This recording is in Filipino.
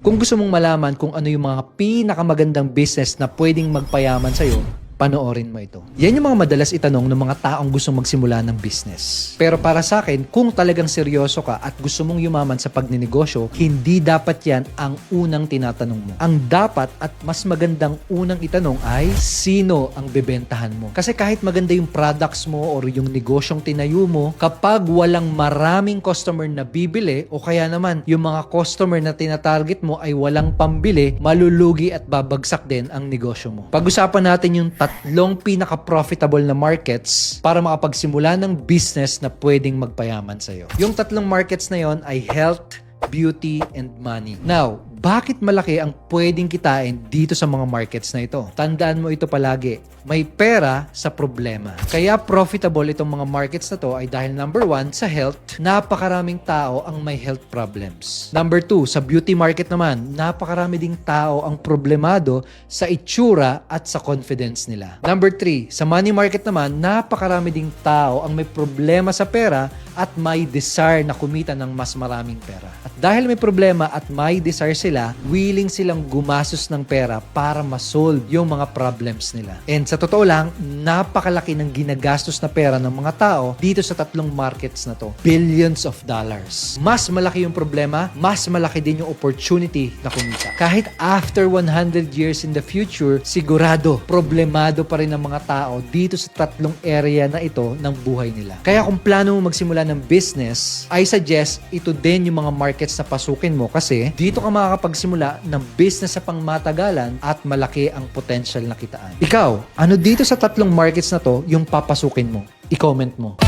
Kung gusto mong malaman kung ano yung mga pinakamagandang business na pwedeng magpayaman sa'yo, panoorin mo ito. Yan yung mga madalas itanong ng mga taong gustong magsimula ng business. Pero para sa akin, kung talagang seryoso ka at gusto mong yumaman sa pagninegosyo, hindi dapat yan ang unang tinatanong mo. Ang dapat at mas magandang unang itanong ay, sino ang bebentahan mo? Kasi kahit maganda yung products mo or yung negosyong tinayo mo, kapag walang maraming customer na bibili o kaya naman yung mga customer na tinatarget mo ay walang pambili, malulugi at babagsak din ang negosyo mo. Pag-usapan natin yung tatlong pinaka-profitable na markets para makapagsimula ng business na pwedeng magpayaman sa'yo. Yung tatlong markets na yon ay health, beauty, and money. Now, bakit malaki ang pwedeng kitain dito sa mga markets na ito? Tandaan mo ito palagi, may pera sa problema. Kaya profitable itong mga markets na to ay dahil number 1, sa health, napakaraming tao ang may health problems. Number 2, sa beauty market naman, napakarami ding tao ang problemado sa itsura at sa confidence nila. Number 3, sa money market naman, napakarami ding tao ang may problema sa pera at may desire na kumita ng mas maraming pera. At dahil may problema at may desire sila, willing silang gumastos ng pera para ma-solve yung mga problems nila. And sa totoo lang, napakalaki ng ginagastos na pera ng mga tao dito sa tatlong markets na to. Billions of dollars. Mas malaki yung problema, mas malaki din yung opportunity na kumita. Kahit after 100 years in the future, sigurado, problemado pa rin ang mga tao dito sa tatlong area na ito ng buhay nila. Kaya kung plano mo magsimula ng business, I suggest ito din yung mga markets na pasukin mo kasi dito ka makakapagsimula ng business sa pangmatagalan at malaki ang potential na kitaan. Ikaw, ano dito sa tatlong markets na to yung papasukin mo? I-comment mo.